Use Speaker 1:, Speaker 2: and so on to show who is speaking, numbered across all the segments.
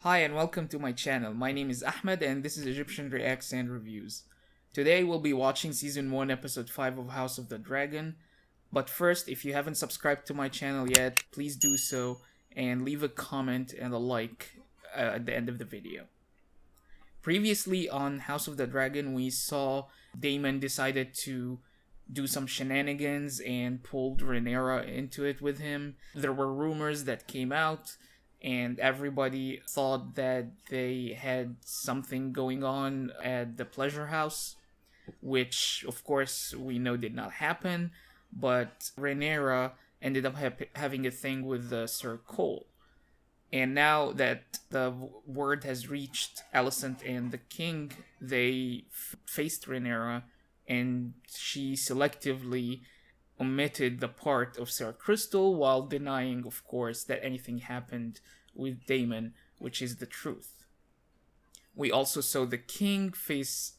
Speaker 1: Hi and welcome to my channel. My name is Ahmed and this is Egyptian Reacts and Reviews. Today we'll be watching Season 1 Episode 5 of House of the Dragon. But first, if you haven't subscribed to my channel yet, please do so and leave a comment and a like at the end of the video. Previously on House of the Dragon, we saw Daemon decided to do some shenanigans and pulled Rhaenyra into it with him. There were rumors that came out and everybody thought that they had something going on at the pleasure house, which of course we know did not happen, but Rhaenyra ended up having a thing with Sir Cole. And now that the word has reached Alicent and the king, they faced Rhaenyra, and she selectively omitted the part of Sir Crystal while denying, of course, that anything happened with Daemon, which is the truth. We also saw the king face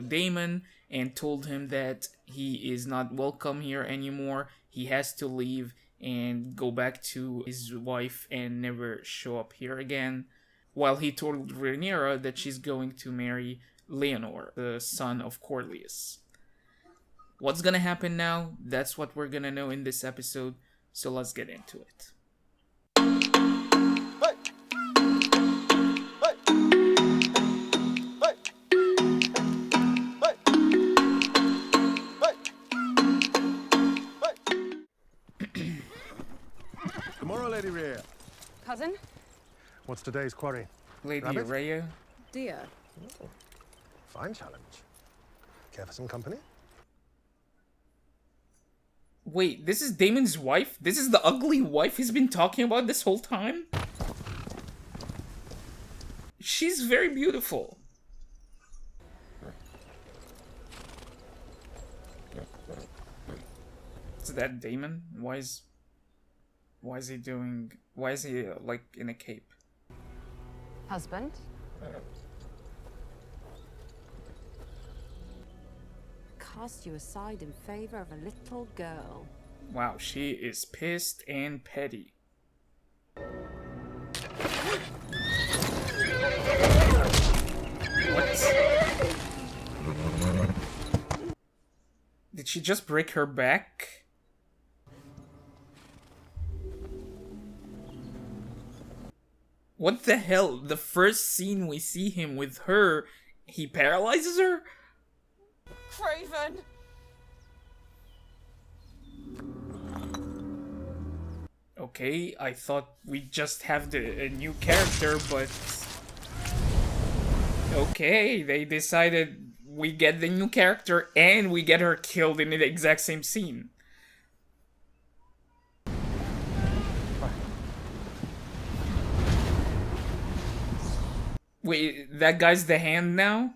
Speaker 1: Daemon and told him that he is not welcome here anymore. He has to leave and go back to his wife and never show up here again, while he told Rhaenyra that she's going to marry Leonor, the son of Corlys. What's gonna happen now? That's what we're gonna know in this episode, so let's get into it.
Speaker 2: Tomorrow, Lady Rhea.
Speaker 3: Cousin?
Speaker 2: What's today's quarry?
Speaker 1: Lady
Speaker 2: Rabbit?
Speaker 1: Rhea?
Speaker 3: Dear.
Speaker 2: Oh, fine challenge. Care for some company?
Speaker 1: Wait, this is Daemon's wife? This is the ugly wife he's been talking about this whole time? She's very beautiful. Is that Daemon? Why is he like in a cape?
Speaker 3: Husband? Cast you aside in favor of a little girl.
Speaker 1: Wow, she is pissed and petty. What? Did she just break her back? What the hell? The first scene we see him with her, he paralyzes her?
Speaker 3: Craven!
Speaker 1: Okay, I thought we just have a new character, but... Okay, they decided we get the new character and we get her killed in the exact same scene. Wait, that guy's the Hand now?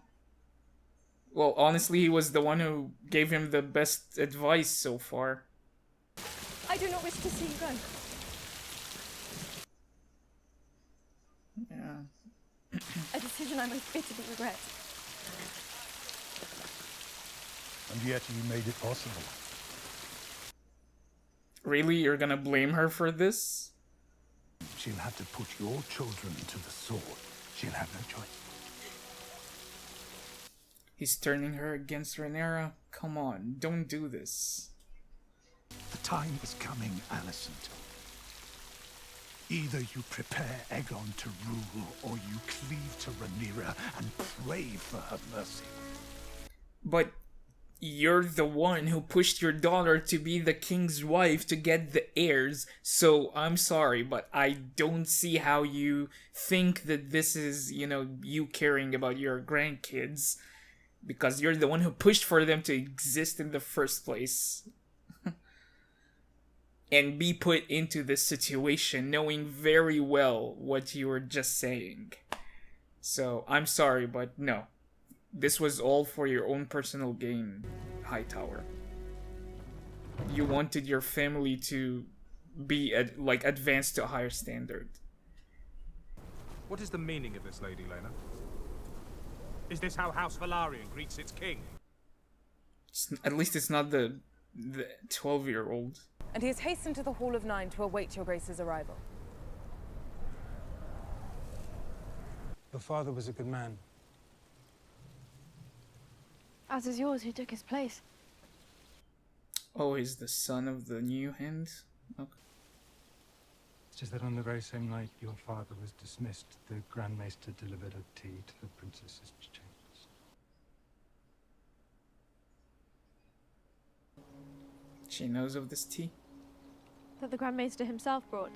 Speaker 1: Well, honestly, he was the one who gave him the best advice so far.
Speaker 3: I do not wish to see you go.
Speaker 1: Yeah.
Speaker 3: A decision I most bitterly regret.
Speaker 2: And yet you made it possible.
Speaker 1: Really? You're gonna blame her for this?
Speaker 2: She'll have to put your children to the sword. She'll have no choice.
Speaker 1: He's turning her against Rhaenyra? Come on, don't do this.
Speaker 2: The time is coming, Alicent. Either you prepare Aegon to rule, or you cleave to Rhaenyra and pray for her mercy.
Speaker 1: But you're the one who pushed your daughter to be the king's wife to get the heirs, so I'm sorry, but I don't see how you think that this is, you caring about your grandkids, because you're the one who pushed for them to exist in the first place. And be put into this situation knowing very well what you were just saying. So, I'm sorry, but no. This was all for your own personal gain, Hightower. You wanted your family to be, advanced to a higher standard.
Speaker 4: What is the meaning of this, Lady Lena? Is this how House Velaryon greets its king?
Speaker 1: At least it's not the 12-year-old.
Speaker 3: And he has hastened to the Hall of Nine to await your grace's arrival.
Speaker 5: Your father was a good man.
Speaker 6: As is yours, who took his place.
Speaker 1: Oh, he's the son of the new hand? Okay.
Speaker 5: It's just that on the very same night your father was dismissed, the Grand Maester delivered a tea to the princess's chambers.
Speaker 1: She knows of this tea?
Speaker 6: That the Grand Maester himself brought.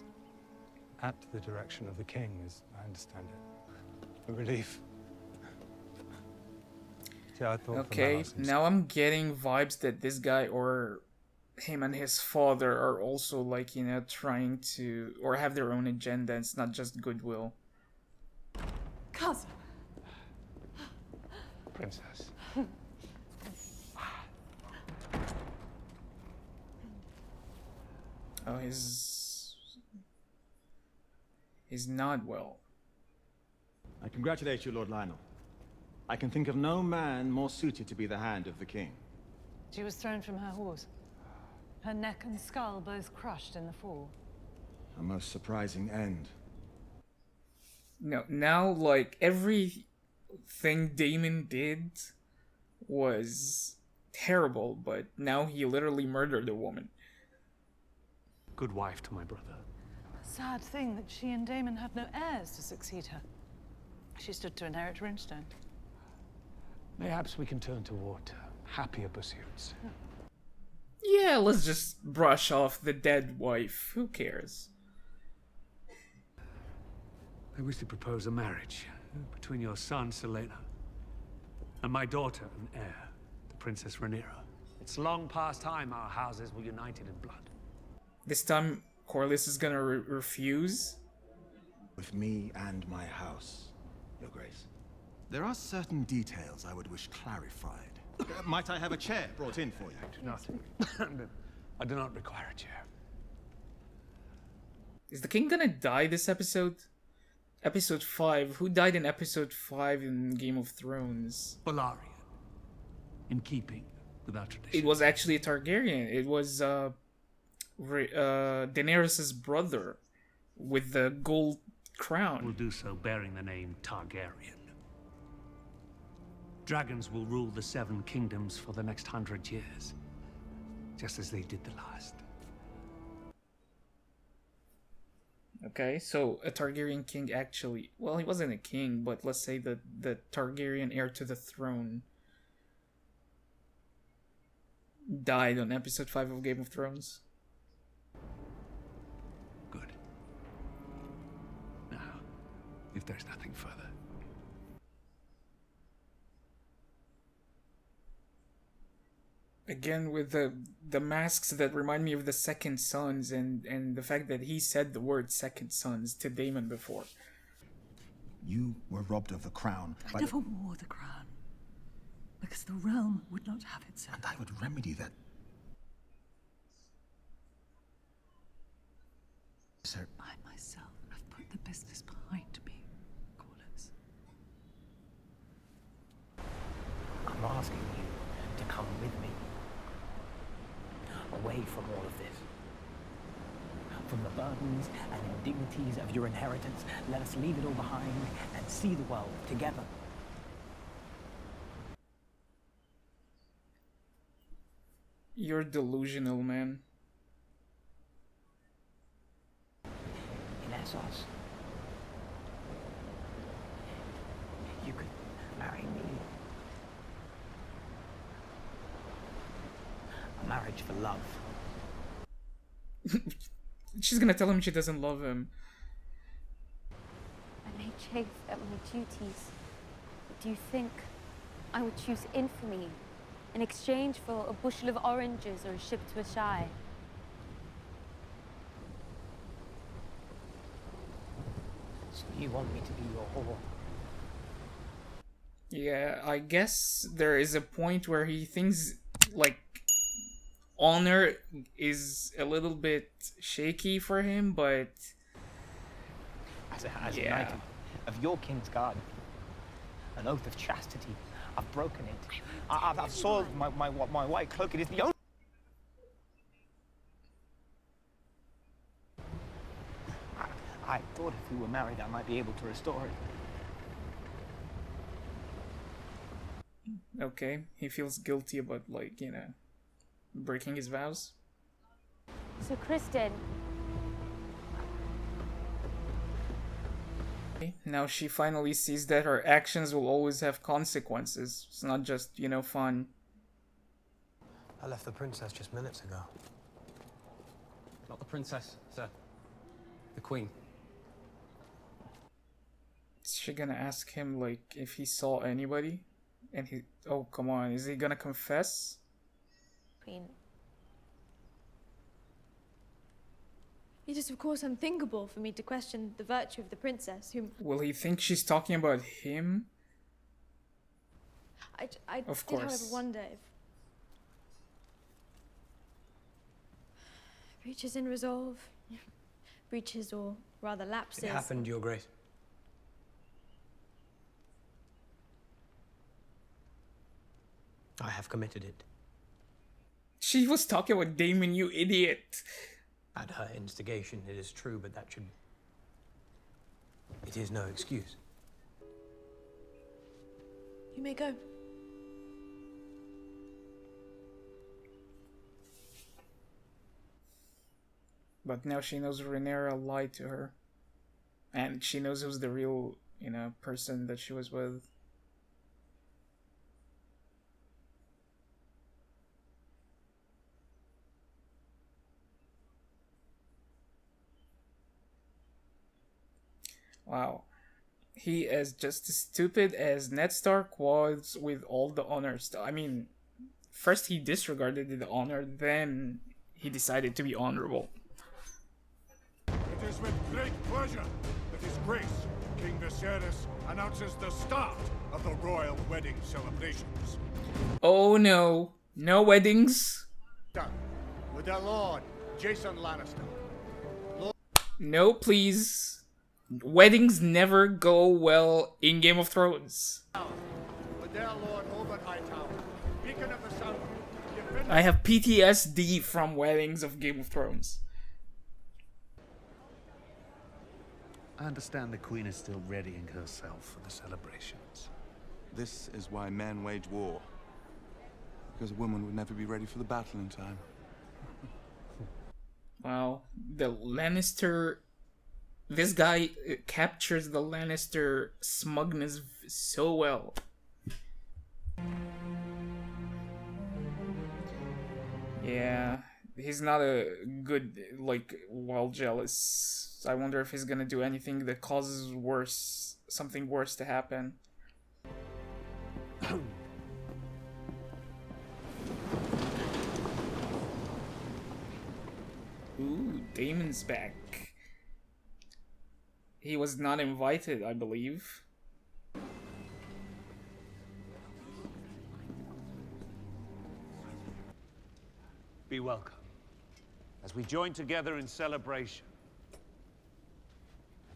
Speaker 5: At the direction of the king, as I understand it. A relief. Yeah, I thought
Speaker 1: Okay, now I'm getting vibes that this guy or him and his father are also like, you know, trying to, or have their own agenda. It's not just goodwill.
Speaker 3: Cousin.
Speaker 5: Princess.
Speaker 1: Oh, he's not well.
Speaker 7: I congratulate you, Lord Lionel. I can think of no man more suited to be the hand of the king.
Speaker 8: She was thrown from her horse. Her neck and skull both crushed in the fall.
Speaker 7: A most surprising end.
Speaker 1: No, now, like, everything Damon did was terrible, but now he literally murdered a woman.
Speaker 5: Good wife to my brother.
Speaker 8: Sad thing that she and Damon had no heirs to succeed her. She stood to inherit Ringstone.
Speaker 5: Perhaps we can turn toward happier pursuits.
Speaker 1: Yeah, let's just brush off the dead wife. Who cares?
Speaker 5: I wish to propose a marriage between your son, Selena, and my daughter and heir, the Princess Rhaenyra. It's long past time our houses were united in blood.
Speaker 1: This time, Corlys is gonna refuse?
Speaker 7: With me and my house, Your Grace. There are certain details I would wish clarified. Might I have a chair brought in for you?
Speaker 5: I do not. I do not require a chair.
Speaker 1: Is the king gonna die this episode? Episode 5. Who died in episode 5 in Game of Thrones?
Speaker 5: Balarian. In keeping with our tradition.
Speaker 1: It was actually a Targaryen. It was Daenerys' brother with the gold crown.
Speaker 5: Will do so bearing the name Targaryen. Dragons will rule the 7 kingdoms for the next 100 years, just as they did the last.
Speaker 1: Okay, so a Targaryen king actually... Well, he wasn't a king, but let's say the Targaryen heir to the throne died on episode 5 of Game of Thrones.
Speaker 5: Good. Now, if there's nothing further.
Speaker 1: Again, with the masks that remind me of the Second Sons, and the fact that he said the word Second Sons to Daemon before.
Speaker 7: You were robbed of the crown.
Speaker 9: I never wore the crown, because the realm would not have it so.
Speaker 7: And I would remedy that. Sir.
Speaker 9: I myself have put the business behind me, Corlys.
Speaker 10: I'm asking you to come with me. Away from all of this. From the burdens and indignities of your inheritance, let us leave it all behind and see the world together.
Speaker 1: You're delusional, man.
Speaker 10: In Essos, you could marry me. A marriage for love.
Speaker 1: She's gonna tell him she doesn't love him.
Speaker 11: I may chafe at my duties, but do you think I would choose infamy in exchange for a bushel of oranges or a ship to Ashai?
Speaker 10: So you want me to be your whore?
Speaker 1: Yeah, I guess there is a point where he thinks, like, honor is a little bit shaky for him, but...
Speaker 10: As a knight of your king's guard, an oath of chastity, I've broken it. I've soiled my white cloak. It is the only... I thought if we were married, I might be able to restore it.
Speaker 1: Okay, he feels guilty about, like, you know, breaking his vows.
Speaker 11: So, Kristen,
Speaker 1: now she finally sees that her actions will always have consequences. It's not just, you know, fun.
Speaker 12: I left the princess just minutes ago.
Speaker 13: Not the princess, sir. The queen.
Speaker 1: Is she gonna ask him, like, if he saw anybody? And he... Oh, come on. Is he gonna confess?
Speaker 11: Queen.
Speaker 6: It is, of course, unthinkable for me to question the virtue of the princess, whom
Speaker 1: Will he think she's talking about him?
Speaker 6: I
Speaker 1: Of
Speaker 6: did, however,
Speaker 1: course.
Speaker 6: wonder if breaches in resolve, breaches or rather lapses.
Speaker 12: It happened, Your Grace. I have committed it.
Speaker 1: She was talking about Damon, you idiot.
Speaker 12: At her instigation, it is true, but that should... It is no excuse.
Speaker 6: You may go.
Speaker 1: But now she knows Rhaenyra lied to her. And she knows who's the real, you know, person that she was with. Wow. He is just as stupid as Ned Stark was with all the honors. I mean, first he disregarded the honor, then he decided to be honorable.
Speaker 2: It is with great pleasure that His Grace, King Viserys, announces the start of the royal wedding celebrations.
Speaker 1: Oh no. No weddings.
Speaker 2: Done with their lord, Jason Lannister.
Speaker 1: No, please. Weddings never go well in Game of Thrones.
Speaker 2: With their lord Oberyn Hightower, beacon of the south.
Speaker 1: I have PTSD from weddings of Game of Thrones.
Speaker 5: I understand the Queen is still readying herself for the celebrations.
Speaker 14: This is why men wage war. Because a woman would never be ready for the battle in time.
Speaker 1: Wow, the Lannister... This guy captures the Lannister smugness so well. Yeah, he's not a good, like, while jealous. I wonder if he's gonna do anything that causes worse, something worse to happen. Ooh, Damon's back. He was not invited, I believe.
Speaker 5: Be welcome, as we join together in celebration.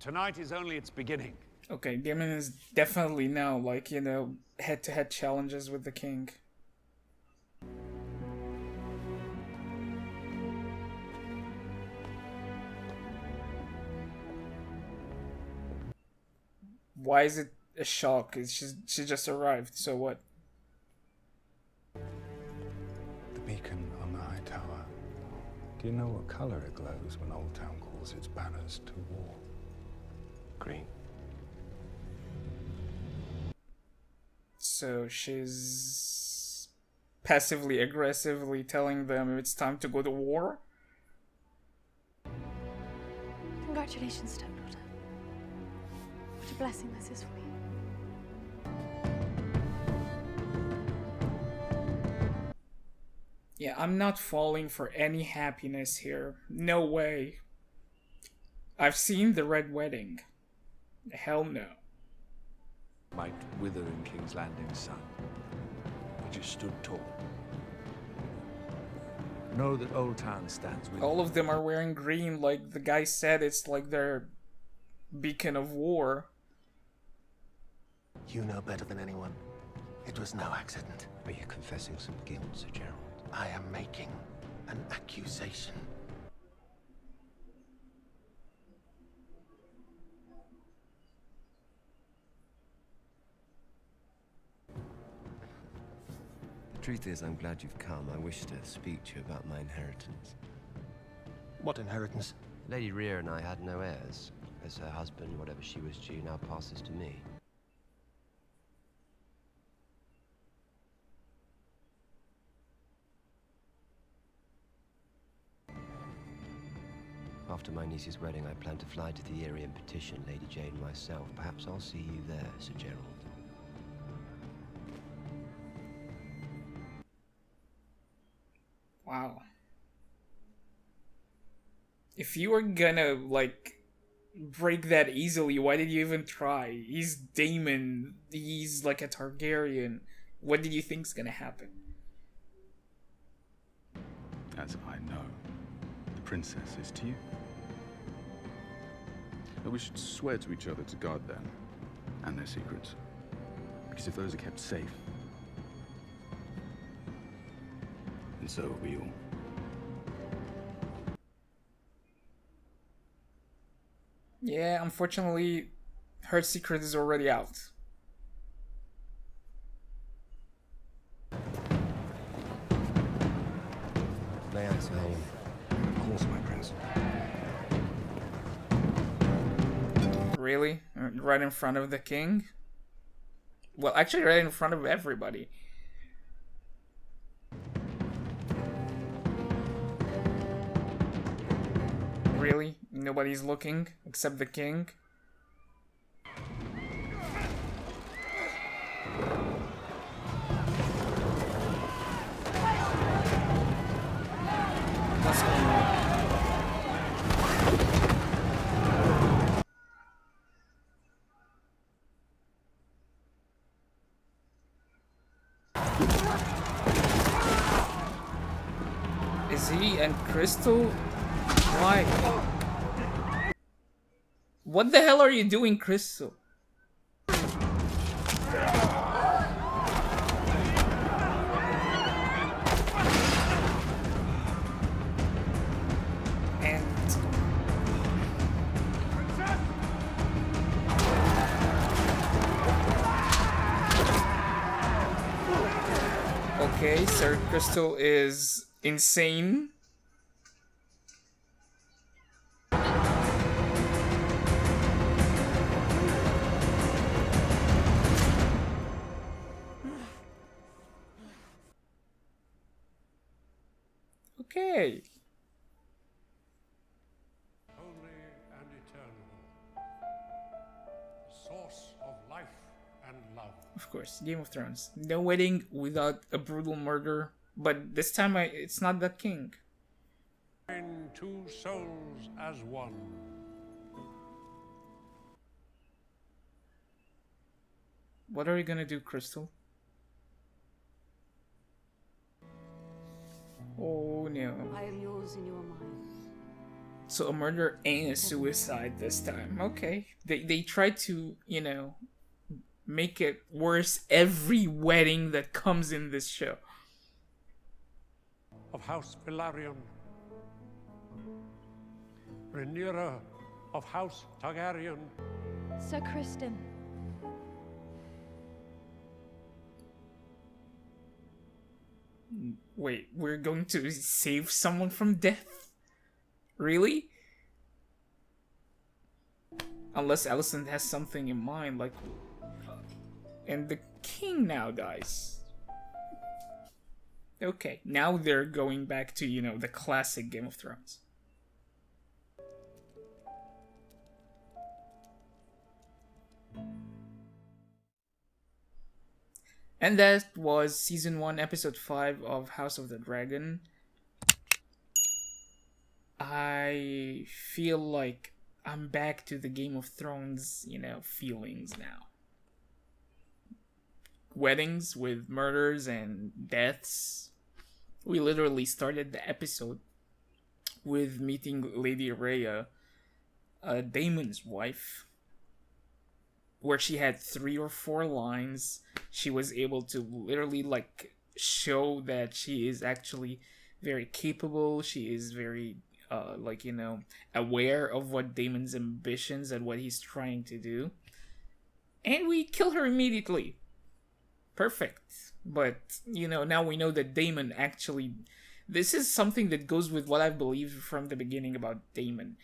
Speaker 5: Tonight is only its beginning.
Speaker 1: Okay, Damon is definitely now, like, you know, head-to-head challenges with the king. Why is it a shock? She just arrived, so what?
Speaker 15: The beacon on the high tower. Do you know what color it glows when Old Town calls its banners to war?
Speaker 12: Green.
Speaker 1: So she's passively aggressively telling them it's time to go to war?
Speaker 6: Congratulations, stepdaughter. What a blessing this is for you.
Speaker 1: Yeah, I'm not falling for any happiness here. No way. I've seen the Red Wedding. Hell no.
Speaker 5: Might wither in King's Landing's sun. We just stood tall. Know that Old Town stands with
Speaker 1: All of them are wearing green, like the guy said. It's like their beacon of war.
Speaker 16: You know better than anyone. It was no accident. Are you confessing some guilt, Sir Gerald? I am making an accusation.
Speaker 17: Truth is, I'm glad you've come. I wish to speak to you about my inheritance.
Speaker 16: What inheritance?
Speaker 17: Lady Rhea and I had no heirs. As her husband, whatever she was due, now passes to me. After my niece's wedding, I plan to fly to the Eyrie and petition Lady Jane myself. Perhaps I'll see you there, Sir Gerald.
Speaker 1: Wow. If you were gonna, like, break that easily, why did you even try? He's Daemon. He's like a Targaryen. What did you think's gonna happen?
Speaker 15: As I know, the princess is to you. But we should swear to each other to guard them and their secrets. Because if those are kept safe, then so are we all.
Speaker 1: Yeah, unfortunately, her secret is already out.
Speaker 17: May I say?
Speaker 15: Of course, my prince.
Speaker 1: Really? Right in front of the king? Well, actually right in front of everybody. Really? Nobody's looking except the king? What's going on? Is he and Crystal? Why? What the hell are you doing, Crystal? And okay, Sir Crystal is insane. Okay.
Speaker 18: Holy and eternal, source of life and love.
Speaker 1: Of course, Game of Thrones. No wedding without a brutal murder, but this time it's not the king.
Speaker 18: In two souls as one.
Speaker 1: What are you gonna do, Crystal? Oh no.
Speaker 3: I am yours and you are mine.
Speaker 1: So a murder and a suicide this time. Okay. They tried to, you know, make it worse every wedding that comes in this show.
Speaker 18: Of House Velaryon. Rhaenyra of House Targaryen.
Speaker 6: Sir Kristen.
Speaker 1: Wait, we're going to save someone from death? Really? Unless Alicent has something in mind, like... And the king now dies. Okay, now they're going back to, you know, the classic Game of Thrones. And that was Season 1, Episode 5 of House of the Dragon. I feel like I'm back to the Game of Thrones, you know, feelings now. Weddings with murders and deaths. We literally started the episode with meeting Lady Rhea, Daemon's wife, where she had 3 or 4 lines. She was able to literally, like, show that she is actually very capable. She is very, like, you know, aware of what Daemon's ambitions and what he's trying to do. And we kill her immediately. perfect. But, now we know that Daemon actually... This is something that goes with what I've believed from the beginning about Daemon.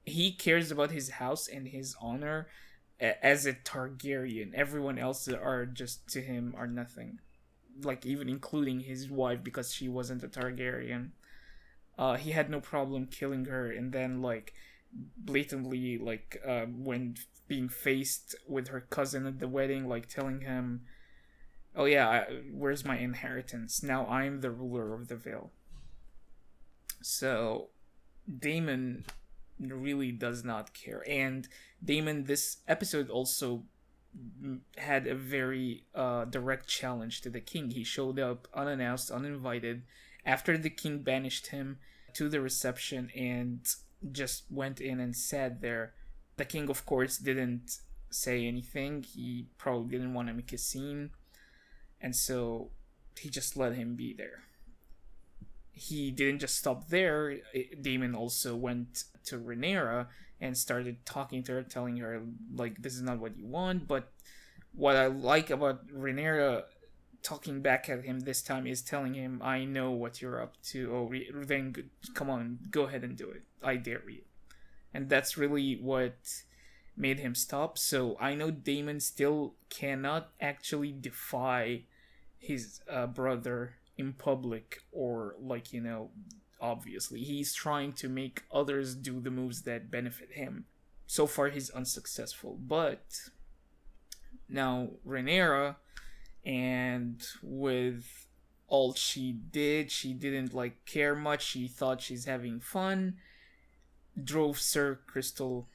Speaker 1: He cares about his house and his honor as a Targaryen. Everyone else are just, to him, are nothing. Like, even including his wife, because she wasn't a Targaryen. He had no problem killing her, and then, like, blatantly, like, when being faced with her cousin at the wedding, like, telling him, oh yeah, where's my inheritance? Now I'm the ruler of the Vale. So, Daemon really does not care. And Daemon, this episode also had a very direct challenge to the king. He showed up unannounced, uninvited, after the king banished him to the reception and just went in and sat there. The king, of course, didn't say anything. He probably didn't want to make a scene. And so he just let him be there. He didn't just stop there. Daemon also went to Rhaenyra and started talking to her, telling her, like, this is not what you want. But what I like about Rhaenyra talking back at him this time is telling him, I know what you're up to. Oh, then come on, go ahead and do it. I dare you. And that's really what made him stop. So I know Daemon still cannot actually defy his brother in public, or, like, obviously he's trying to make others do the moves that benefit him. So far he's unsuccessful, but now Rhaenyra, and with all she didn't like care much. She thought she's having fun, drove Sir Crystal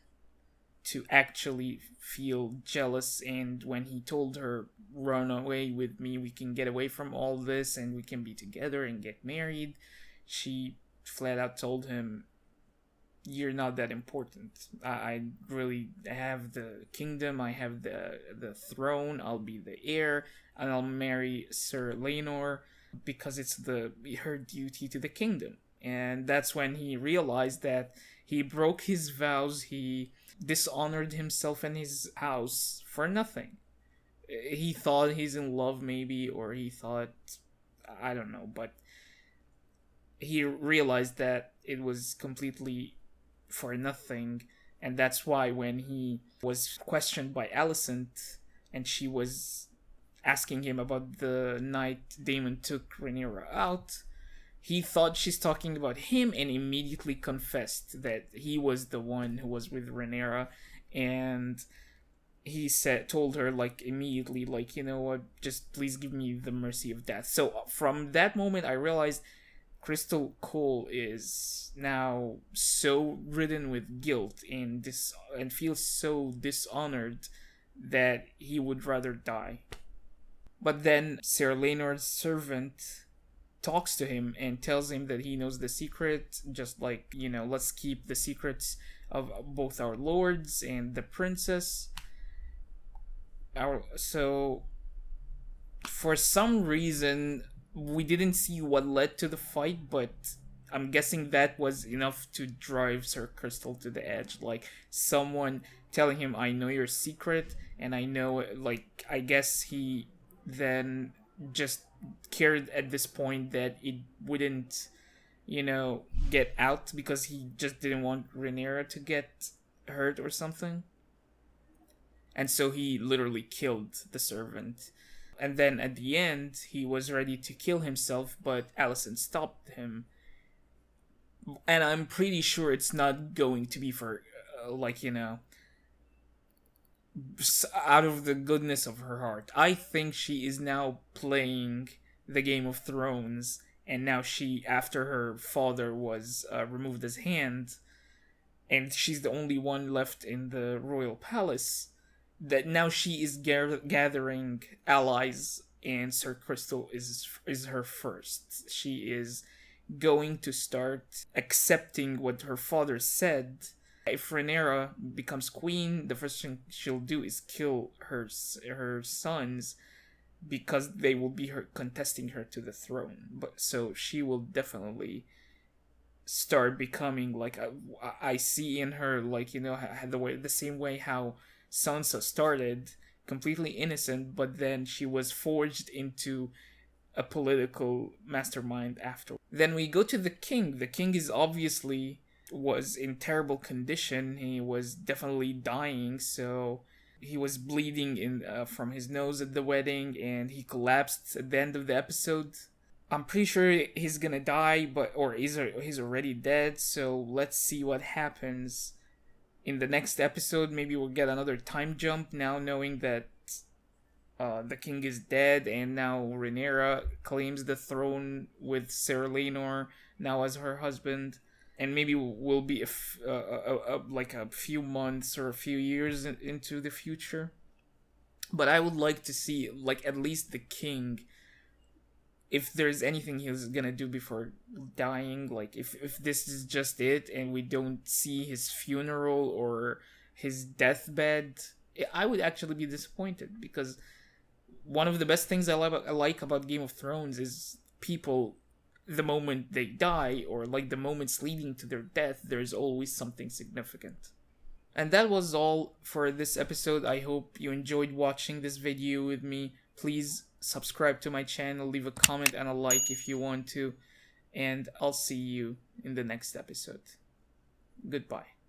Speaker 1: to actually feel jealous. And when he told her, run away with me, we can get away from all this and we can be together and get married, she flat out told him, you're not that important. I really have the kingdom, I have the throne, I'll be the heir, and I'll marry Sir Laenor because it's her duty to the kingdom. And that's when he realized that he broke his vows, he dishonored himself and his house for nothing. He thought he's in love, maybe, or he thought, I don't know, but he realized that it was completely for nothing. And that's why when he was questioned by Alicent and she was asking him about the night Daemon took Rhaenyra out, he thought she's talking about him and immediately confessed that he was the one who was with Rhaenyra. And he told her, like, immediately, like, you know what, just please give me the mercy of death. So from that moment I realized Crystal Cole is now so ridden with guilt and feels so dishonored that he would rather die. But then Sir Laenor's servant talks to him and tells him that he knows the secret, just like, let's keep the secrets of both our lords and the princess. So for some reason we didn't see what led to the fight, but I'm guessing that was enough to drive Sir Crystal to the edge. Like, someone telling him, I know your secret, and I know, like, I guess he then just cared at this point that it wouldn't, get out, because he just didn't want Rhaenyra to get hurt or something. And so he literally killed the servant. And then at the end, he was ready to kill himself, but Alicent stopped him. And I'm pretty sure it's not going to be for, out of the goodness of her heart. I think she is now playing the Game of Thrones, and now she, after her father was removed his hand, and she's the only one left in the royal palace, that now she is gathering allies, and Sir Crystal is her first. She is going to start accepting what her father said. If Rhaenyra becomes queen, the first thing she'll do is kill her sons, because they will be contesting her to the throne. But so she will definitely start becoming like I see in her, like, the same way how Sansa started, completely innocent, but then she was forged into a political mastermind after. Then we go to the king. The king is obviously was in terrible condition. He was definitely dying, so he was bleeding in from his nose at the wedding, and he collapsed at the end of the episode. I'm pretty sure he's gonna die, or he's already dead. So let's see what happens in the next episode. Maybe we'll get another time jump now, knowing that the king is dead, and now Rhaenyra claims the throne with Ser Laenor now as her husband. And maybe we'll be like a few months or a few years into the future. But I would like to see, like, at least the king, if there's anything he was gonna do before dying. Like, if this is just it and we don't see his funeral or his deathbed, I would actually be disappointed, because one of the best things I like about Game of Thrones is people, the moment they die, or like the moments leading to their death, there's always something significant. And that was all for this episode. I hope you enjoyed watching this video with me. Please subscribe to my channel, leave a comment and a like if you want to, and I'll see you in the next episode. Goodbye.